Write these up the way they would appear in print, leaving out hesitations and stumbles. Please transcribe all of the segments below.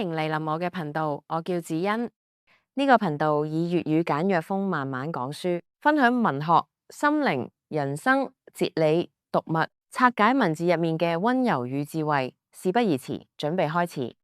迎嚟臨我嘅頻道，我叫子欣。呢個頻道以粵語簡約風慢慢講書，分享文學、心靈、人生、哲理、讀物，拆解文字入面嘅溫柔與智慧。事不宜遲，準備開始。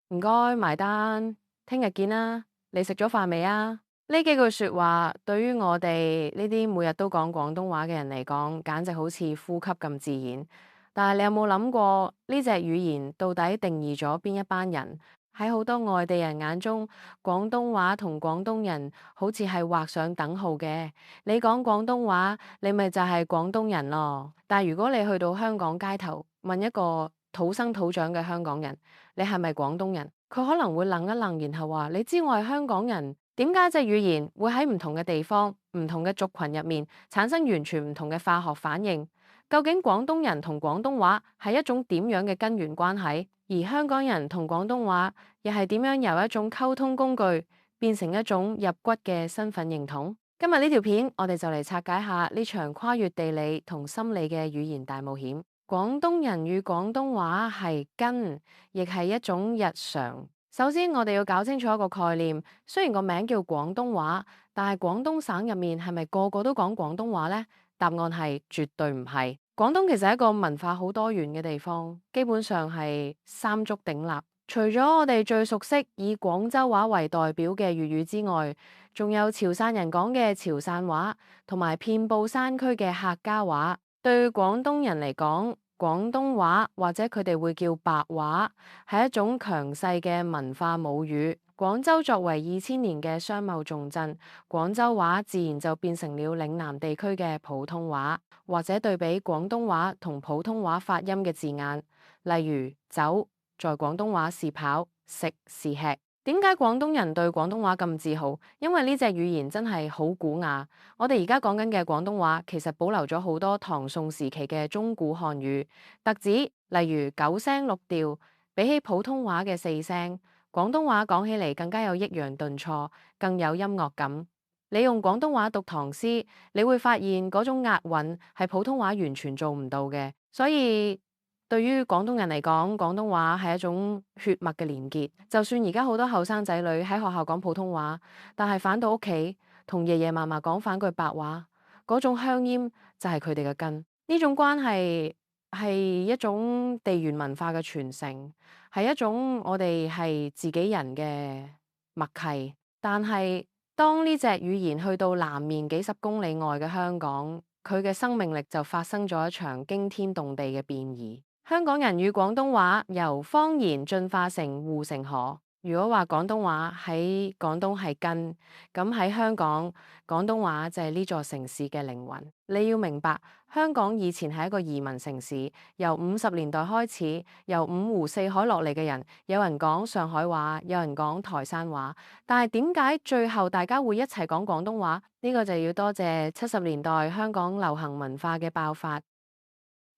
唔該，埋單，聽日見啦。你食咗飯未啊？呢幾句說話對於我哋呢啲每日都講廣東話嘅人嚟講，簡直好似呼吸咁自然。但係你有冇諗過呢隻語言到底定義咗邊一班人？喺好多外地人眼中，廣東話同廣東人好似係畫上等號嘅。你講廣東話，你咪就係廣東人咯。但係如果你去到香港街頭，問一個土生土長嘅香港人，你係咪廣東人？佢可能會愣一愣，然後話：你知我係香港人，點解隻語言會喺唔同嘅地方、唔同嘅族群入面產生完全唔同嘅化學反應？究竟廣東人同廣東話係一種點樣嘅根源關係？而香港人同廣東話又係點樣由一種溝通工具變成一種入骨嘅身份認同？今日呢條片，我哋就嚟拆解下呢場跨越地理同心理嘅語言大冒險。廣東人與廣東話係根，亦係一種日常。首先，我哋要搞清楚一個概念，雖然個名叫廣東話，但係廣東省入面係咪個個都講廣東話呢？答案係絕對唔係。廣東其實係一個文化好多元嘅地方，基本上係三足鼎立。除咗我哋最熟悉以廣州話為代表嘅粵語之外，仲有潮汕人講嘅潮汕話，同埋遍佈山區嘅客家話。對廣東人嚟講，廣東話或者佢哋會叫白話，係一種強勢嘅文化母語。廣州作為2000年嘅商貿重鎮，廣州話自然就變成了嶺南地區嘅普通話。或者對比廣東話同普通話發音嘅字眼，例如走，在廣東話是跑，食是吃。點解廣東人對廣東話咁自豪？因為呢隻語言真係好古雅。我哋而家講緊嘅廣東話，其實保留咗好多唐宋時期嘅中古漢語特指，例如9聲6調，比起普通話嘅4聲，廣東話講起嚟更加有抑揚頓挫，更有音樂感。你用廣東話讀唐詩，你會發現嗰種押韻係普通話完全做唔到嘅。所以對於廣東人嚟講，廣東話係一種血脈嘅連結。就算而家好多後生仔女喺學校講普通話，但係返到屋企同爺爺嫲嫲講返句白話，嗰種香煙就係佢哋嘅根。呢種關係係一種地緣文化嘅傳承，係一種我哋係自己人嘅默契。但係當呢隻語言去到南面幾十公里外嘅香港，佢嘅生命力就發生咗一場驚天動地嘅變異。香港人與廣東話由方言進化成護城河。如果話廣東話喺廣東係根，咁喺香港，廣東話就係呢座城市嘅靈魂。你要明白，香港以前係一個移民城市，由50年代開始，由五湖四海落嚟嘅人，有人講上海話，有人講台山話，但係點解最後大家會一齊講廣東話？呢個就要多謝70年代香港流行文化嘅爆發。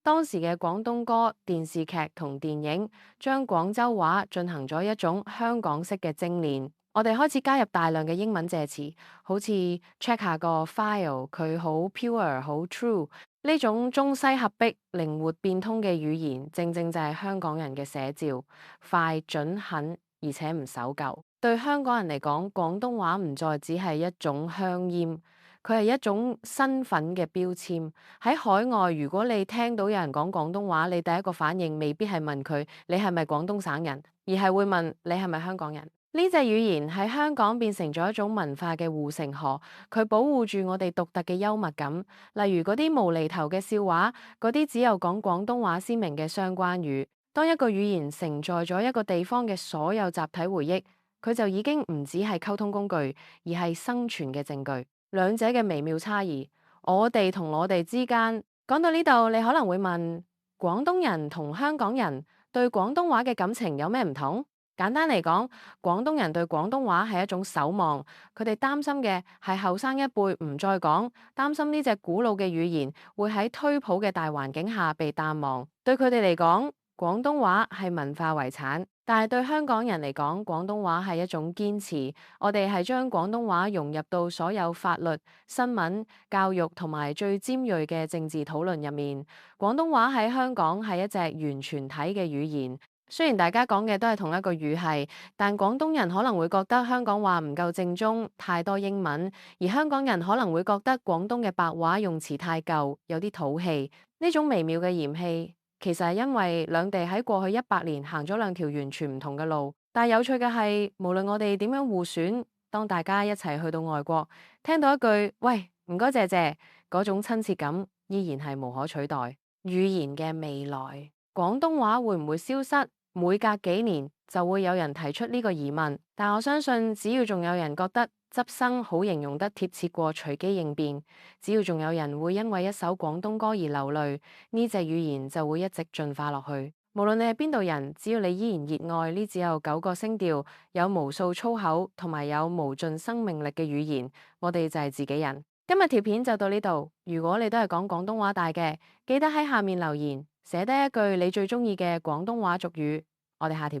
當時嘅廣東歌、電視劇同電影將廣州話進行咗一種香港式嘅精煉。我哋開始加入大量嘅英文借詞，好似 check 下個 file，佢好 pure 好 true。呢種中西合璧、靈活變通嘅語言，正正就係香港人嘅寫照，快、準、狠，而且唔守舊。對香港人嚟講，廣東話唔再只係一種香煙。佢係一種身份嘅標籤。喺海外，如果你聽到有人講廣東話，你第一個反應未必係問佢你係咪廣東省人，而係會問你係咪香港人。呢隻語言喺香港變成咗一種文化嘅護城河，佢保護住我哋獨特嘅幽默感，例如嗰啲無厘頭嘅笑話，嗰啲只有講廣東話先明嘅相關語。當一個語言承載咗一個地方嘅所有集體回憶，佢就已經唔止係溝通工具，而係生存嘅證據。兩者嘅微妙差異，我哋同我哋之間。講到呢度，你可能會問：廣東人同香港人對廣東話嘅感情有咩唔同？簡單嚟講，廣東人對廣東話係一種守望，佢哋擔心嘅係後生一輩唔再講，擔心呢隻古老嘅語言會喺推普嘅大環境下被淡忘。對佢哋嚟講，廣東話係文化遺產。但係對香港人嚟講，廣東話係一種堅持。我哋係將廣東話融入到所有法律、新聞、教育同埋最尖銳嘅政治討論入面。廣東話喺香港係一隻完全體嘅語言。雖然大家講嘅都係同一個語系，但廣東人可能會覺得香港話唔夠正宗，太多英文；而香港人可能會覺得廣東嘅白話用詞太舊，有啲土氣。呢種微妙嘅嫌棄，其實係因為兩地喺過去100年行咗兩條完全唔同嘅路。但係有趣嘅係，無論我哋點樣互選，當大家一齊去到外國，聽到一句喂唔該謝謝，嗰種親切感依然係無可取代。語言嘅未來，廣東話會唔會消失？每隔幾年就會有人提出呢個疑問，但我相信只要仲有人覺得執生好形容得貼切過隨機應變，只要仲有人會因為一首廣東歌而流淚，呢隻語言就會一直進化落去。無論你係邊度人，只要你依然熱愛呢只有9個聲調、有無數粗口同埋有無盡生命力嘅語言，我哋就係自己人。今日條片就到呢度，如果你都係講廣東話大嘅，記得喺下面留言，寫低一句你最中意嘅廣東話俗語，我哋下條片。